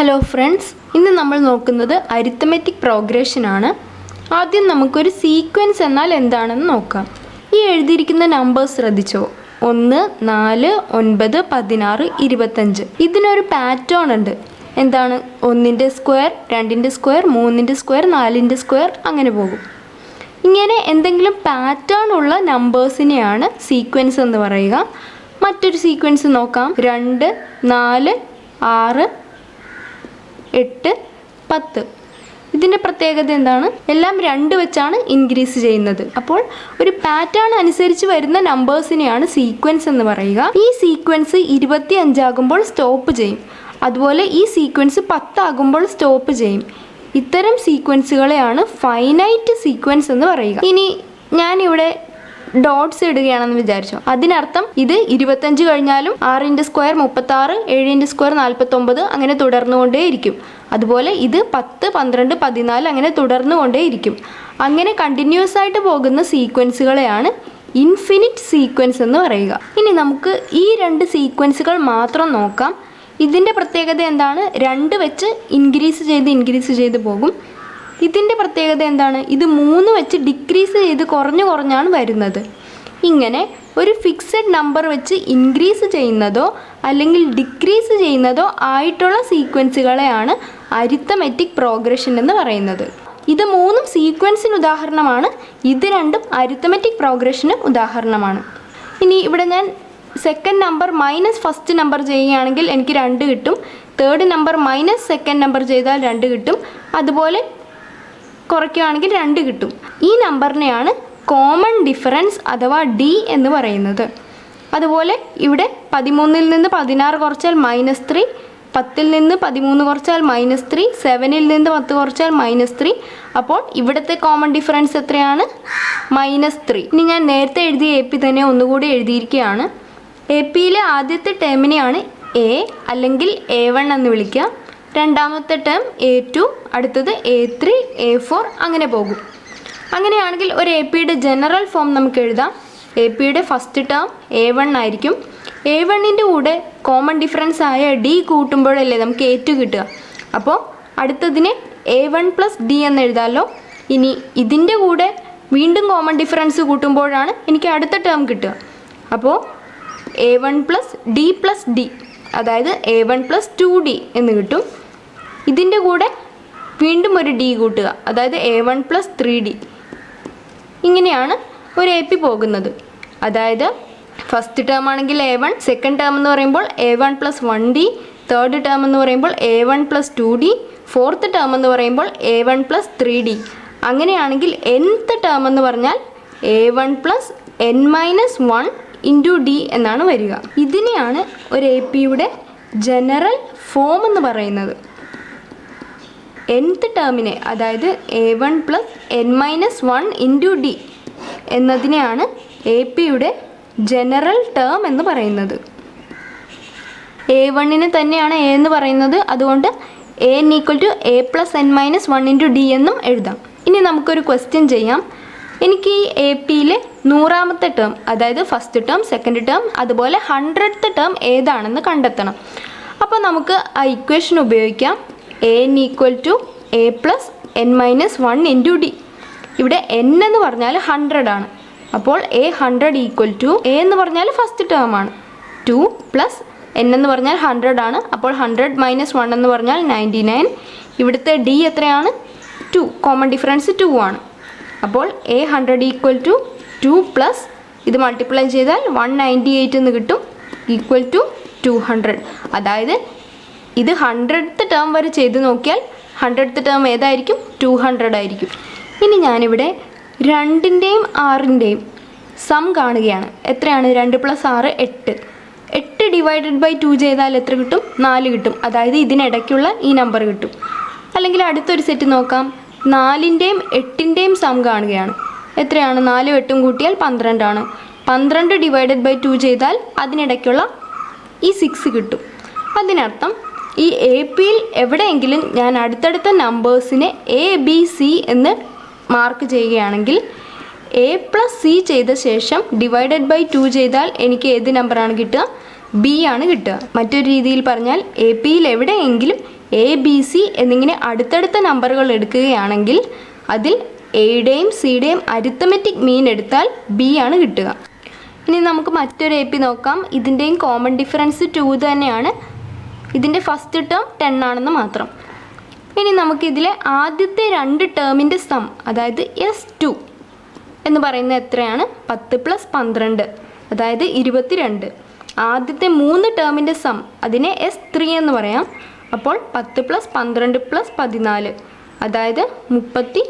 Hello friends, ഇന്ന് നമ്മൾ നോക്കുന്നത് അരിത്തമെറ്റിക് പ്രോഗ്രഷൻ ആണ്. ആദ്യം നമുക്കൊരു സീക്വൻസ് എന്നാൽ എന്താണെന്ന് നോക്കാം. ഈ എഴുതിയിരിക്കുന്ന നമ്പേഴ്സ് ശ്രദ്ധിച്ചോ? 1, 4, 9, 16, 25. ഇതിനൊരു പാറ്റേൺ ഉണ്ട്. എന്താണ്? 1ൻ്റെ സ്ക്വയർ, 2ൻ്റെ സ്ക്വയർ, 3ൻ്റെ സ്ക്വയർ, 4ൻ്റെ സ്ക്വയർ, അങ്ങനെ പോകും. ഇങ്ങനെ എന്തെങ്കിലും പാറ്റേൺ ഉള്ള നമ്പേഴ്സിനെയാണ് സീക്വൻസ് എന്ന് പറയുക. മറ്റൊരു സീക്വൻസ് നോക്കാം. 2, 4, 6, 8, 10. ഇതിൻ്റെ പ്രത്യേകത എന്താണ്? എല്ലാം 2 വെച്ചാണ് ഇൻക്രീസ് ചെയ്യുന്നത്. അപ്പോൾ ഒരു പാറ്റേൺ അനുസരിച്ച് വരുന്ന നമ്പേഴ്സിനെയാണ് സീക്വൻസ് എന്ന് പറയുക. ഈ സീക്വൻസ് 25 ആകുമ്പോൾ സ്റ്റോപ്പ് ചെയ്യും. അതുപോലെ ഈ സീക്വൻസ് 10 ആകുമ്പോൾ സ്റ്റോപ്പ് ചെയ്യും. ഇത്തരം സീക്വൻസുകളെയാണ് ഫൈനൈറ്റ് സീക്വൻസ് എന്ന് പറയുക. ഇനി ഞാനിവിടെ ഡോട്ട്സ് ഇടുകയാണെന്ന് വിചാരിച്ചോ. അതിനർത്ഥം ഇത് 25 കഴിഞ്ഞാലും 6ൻ്റെ സ്ക്വയർ 36, 7ൻ്റെ സ്ക്വയർ 49, അങ്ങനെ തുടർന്നുകൊണ്ടേയിരിക്കും. അതുപോലെ ഇത് 10, 12, 14 അങ്ങനെ തുടർന്നുകൊണ്ടേയിരിക്കും. അങ്ങനെ കണ്ടിന്യൂസ് ആയിട്ട് പോകുന്ന സീക്വൻസുകളെയാണ് ഇൻഫിനിറ്റ് സീക്വൻസ് എന്ന് പറയുക. ഇനി നമുക്ക് ഈ 2 സീക്വൻസുകൾ മാത്രം നോക്കാം. ഇതിൻ്റെ പ്രത്യേകത എന്താണ്? 2 വെച്ച് ഇൻക്രീസ് ചെയ്ത് പോകും. ഇതിൻ്റെ പ്രത്യേകത എന്താണ്? ഇത് 3 വെച്ച് ഡിക്രീസ് ചെയ്ത് കുറഞ്ഞാണ് വരുന്നത്. ഇങ്ങനെ ഒരു ഫിക്സഡ് നമ്പർ വെച്ച് ഇൻക്രീസ് ചെയ്യുന്നതോ അല്ലെങ്കിൽ ഡിക്രീസ് ചെയ്യുന്നതോ ആയിട്ടുള്ള സീക്വൻസുകളെയാണ് അരിത്തമെറ്റിക് പ്രോഗ്രഷൻ എന്ന് പറയുന്നത്. ഇത് 3 സീക്വൻസിന് ഉദാഹരണമാണ്. ഇത് 2 അരിത്തമെറ്റിക് പ്രോഗ്രഷന് ഉദാഹരണമാണ്. ഇനി ഇവിടെ ഞാൻ second number minus first number ചെയ്യുകയാണെങ്കിൽ എനിക്ക് 2 കിട്ടും. Third number minus second number ചെയ്താൽ 2 കിട്ടും. അതുപോലെ കുറയ്ക്കുകയാണെങ്കിൽ 2 കിട്ടും. ഈ നമ്പറിനെയാണ് കോമൺ ഡിഫറൻസ് അഥവാ ഡി എന്ന് പറയുന്നത്. അതുപോലെ ഇവിടെ 13ൽ നിന്ന് 16 കുറച്ചാൽ -3, 10ൽ നിന്ന് 13 കുറച്ചാൽ -3, 7ൽ നിന്ന് 10 കുറച്ചാൽ -3. അപ്പോൾ ഇവിടുത്തെ കോമൺ ഡിഫറൻസ് എത്രയാണ്? -3. ഇനി ഞാൻ നേരത്തെ എഴുതിയ AP തന്നെ ഒന്നുകൂടി എഴുതിയിരിക്കുകയാണ്. APയിലെ ആദ്യത്തെ ടേമിനെയാണ് A അല്ലെങ്കിൽ A1 എന്ന് വിളിക്കുക. രണ്ടാമത്തെ ടേം A2, അടുത്തത് A3, A4, അങ്ങനെ പോകും. അങ്ങനെയാണെങ്കിൽ ഒരു APയുടെ ജനറൽ ഫോം നമുക്ക് എഴുതാം. APയുടെ ഫസ്റ്റ് ടേം A1 ആയിരിക്കും. A1ൻ്റെ കൂടെ കോമൺ ഡിഫറൻസ് ആയ D കൂട്ടുമ്പോഴല്ലേ നമുക്ക് A2 കിട്ടുക. അപ്പോൾ അടുത്തതിനെ A1 + D എന്ന് എഴുതാമല്ലോ. ഇനി ഇതിൻ്റെ കൂടെ വീണ്ടും കോമൺ ഡിഫറൻസ് കൂട്ടുമ്പോഴാണ് എനിക്ക് അടുത്ത ടേം കിട്ടുക. അപ്പോൾ A1 + D + D, അതായത് A1 + 2D എന്ന് കിട്ടും. ഇതിൻ്റെ കൂടെ വീണ്ടും ഒരു D കൂട്ടുക, അതായത് A1 + 3D. ഇങ്ങനെയാണ് ഒരു AP പോകുന്നത്. അതായത് ഫസ്റ്റ് ടേം ആണെങ്കിൽ A1, സെക്കൻഡ് ടേം എന്ന് പറയുമ്പോൾ A1 + 1D, തേർഡ് ടേം എന്ന് പറയുമ്പോൾ A1 + 2D, ഫോർത്ത് ടേം എന്ന് പറയുമ്പോൾ A1 + 3D. അങ്ങനെയാണെങ്കിൽ nth ടേം എന്ന് പറഞ്ഞാൽ A1 + n-1 × D എന്നാണ് വരിക. ഇതിനെയാണ് ഒരു APയുടെ ജനറൽ ഫോം എന്ന് പറയുന്നത്. nth ടേമിനെ, അതായത് A1 + n-1 × D എന്നതിനെയാണ് APയുടെ general term എന്ന് പറയുന്നത്. A1ന് തന്നെയാണ് A എന്ന് പറയുന്നത്. അതുകൊണ്ട് A = A + n-1 × D എന്നും എഴുതാം. ഇനി നമുക്കൊരു ക്വസ്റ്റ്യൻ ചെയ്യാം. എനിക്ക് ഈ APയിലെ 100ാമത്തെ ടേം, അതായത് ഫസ്റ്റ് ടേം, സെക്കൻഡ് ടേം, അതുപോലെ 100th ടേം ഏതാണെന്ന് കണ്ടെത്തണം. അപ്പോൾ നമുക്ക് ആ ഇക്വേഷൻ ഉപയോഗിക്കാം. A = A + n-1 × D. ഇവിടെ n എന്ന് പറഞ്ഞാൽ 100 ആണ്. അപ്പോൾ A100 = A എന്ന് പറഞ്ഞാൽ ഫസ്റ്റ് ടേം ആണ്. 2 + n എന്ന് പറഞ്ഞാൽ 100 ആണ്. അപ്പോൾ 100 - 1 എന്ന് പറഞ്ഞാൽ 99. ഇവിടുത്തെ D എത്രയാണ്? 2. കോമൺ ഡിഫറൻസ് 2 ആണ്. അപ്പോൾ A100 = 2 + ഇത് മൾട്ടിപ്ലൈ ചെയ്താൽ 198 എന്ന് കിട്ടും, = 200. അതായത് ഇത് 100th ടേം വരെ ചെയ്ത് നോക്കിയാൽ 100th ടേം ഏതായിരിക്കും? 200 ആയിരിക്കും. ഇനി ഞാനിവിടെ 2ൻ്റെയും 6ൻ്റെയും സം കാണുകയാണ്. എത്രയാണ്? 2 + 6 8. 8 / 2 ചെയ്താൽ എത്ര കിട്ടും? 4 കിട്ടും. അതായത് ഇതിനിടയ്ക്കുള്ള ഈ നമ്പർ കിട്ടും. അല്ലെങ്കിൽ അടുത്തൊരു സെറ്റ് നോക്കാം. 4ൻ്റെയും 8ൻ്റെയും സം കാണുകയാണ്. എത്രയാണ്? 4 8 കൂട്ടിയാൽ 12 ആണ്. 12 / 2 ചെയ്താൽ അതിനിടയ്ക്കുള്ള ഈ 6 കിട്ടും. അതിനർത്ഥം ഈ APയിൽ എവിടെയെങ്കിലും ഞാൻ അടുത്തടുത്ത നമ്പേഴ്സിനെ ABC എന്ന് മാർക്ക് ചെയ്യുകയാണെങ്കിൽ A + C ചെയ്ത ശേഷം / 2 ചെയ്താൽ എനിക്ക് ഏത് നമ്പറാണ് കിട്ടുക? ബി ആണ് കിട്ടുക. മറ്റൊരു രീതിയിൽ പറഞ്ഞാൽ എ പിയിൽ എവിടെയെങ്കിലും എ ബി സി എന്നിങ്ങനെ അടുത്തടുത്ത നമ്പറുകൾ എടുക്കുകയാണെങ്കിൽ അതിൽ എയുടെയും സിയുടെയും അരിത്തമെറ്റിക് മീൻ എടുത്താൽ ബി ആണ് കിട്ടുക. ഇനി നമുക്ക് മറ്റൊരു എ പി നോക്കാം. ഇതിൻ്റെയും കോമൺ ഡിഫറൻസ് 2 തന്നെയാണ്. ഇതിൻ്റെ ഫസ്റ്റ് ടേം 10 ആണെന്ന് മാത്രം. ഇനി നമുക്കിതിലെ ആദ്യത്തെ 2 ടേമിൻ്റെ സം, അതായത് S2 എന്ന് പറയുന്നത് എത്രയാണ്? 10 + 12, അതായത് 22. ആദ്യത്തെ 3 ടേമിൻ്റെ സം, അതിനെ S3 എന്ന് പറയാം. അപ്പോൾ 10 + 12 + 14, അതായത് 36.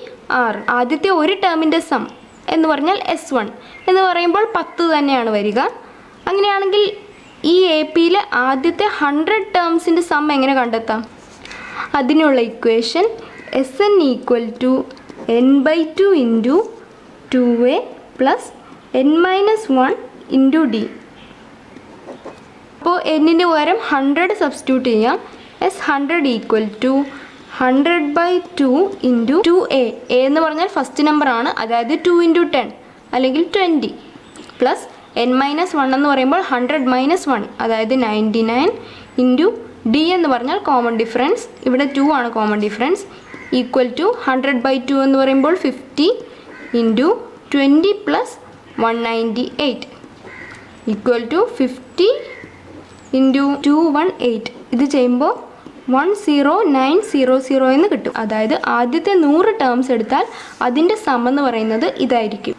ആദ്യത്തെ ഒരു ടേമിൻ്റെ സം എന്ന് പറഞ്ഞാൽ S1 എന്ന് പറയുമ്പോൾ 10 തന്നെയാണ് വരിക. അങ്ങനെയാണെങ്കിൽ ഈ എ പിയിലെ ആദ്യത്തെ 100 ടേംസിൻ്റെ സം എങ്ങനെ കണ്ടെത്താം? അതിനുള്ള equation Sn = n/2 × 2a + n-1 × d. അപ്പോൾ എന്നിൻ്റെ പകരം 100 സബ്സ്റ്റിറ്റ്യൂട്ട് ചെയ്യാം. S100 = 100/2 × 2a. a എന്ന് പറഞ്ഞാൽ ഫസ്റ്റ് നമ്പറാണ്, അതായത് 2 × 10 അല്ലെങ്കിൽ 20 പ്ലസ് n-1 എന്ന് പറയുമ്പോൾ 100 - 1, അതായത് 99 × d എന്ന് പറഞ്ഞാൽ കോമൺ ഡിഫറൻസ്, ഇവിടെ 2 ആണ് കോമൺ ഡിഫറൻസ്, ഈക്വൽ ടു 100/2 എന്ന് പറയുമ്പോൾ 50 × 20 + 198 ഈക്വൽ ടു 50 × 218. ഇത് ചെയ്യുമ്പോൾ 10900 എന്ന് കിട്ടും. അതായത് ആദ്യത്തെ 100 ടേംസ് എടുത്താൽ അതിൻ്റെ സം എന്ന് പറയുന്നത് ഇതായിരിക്കും.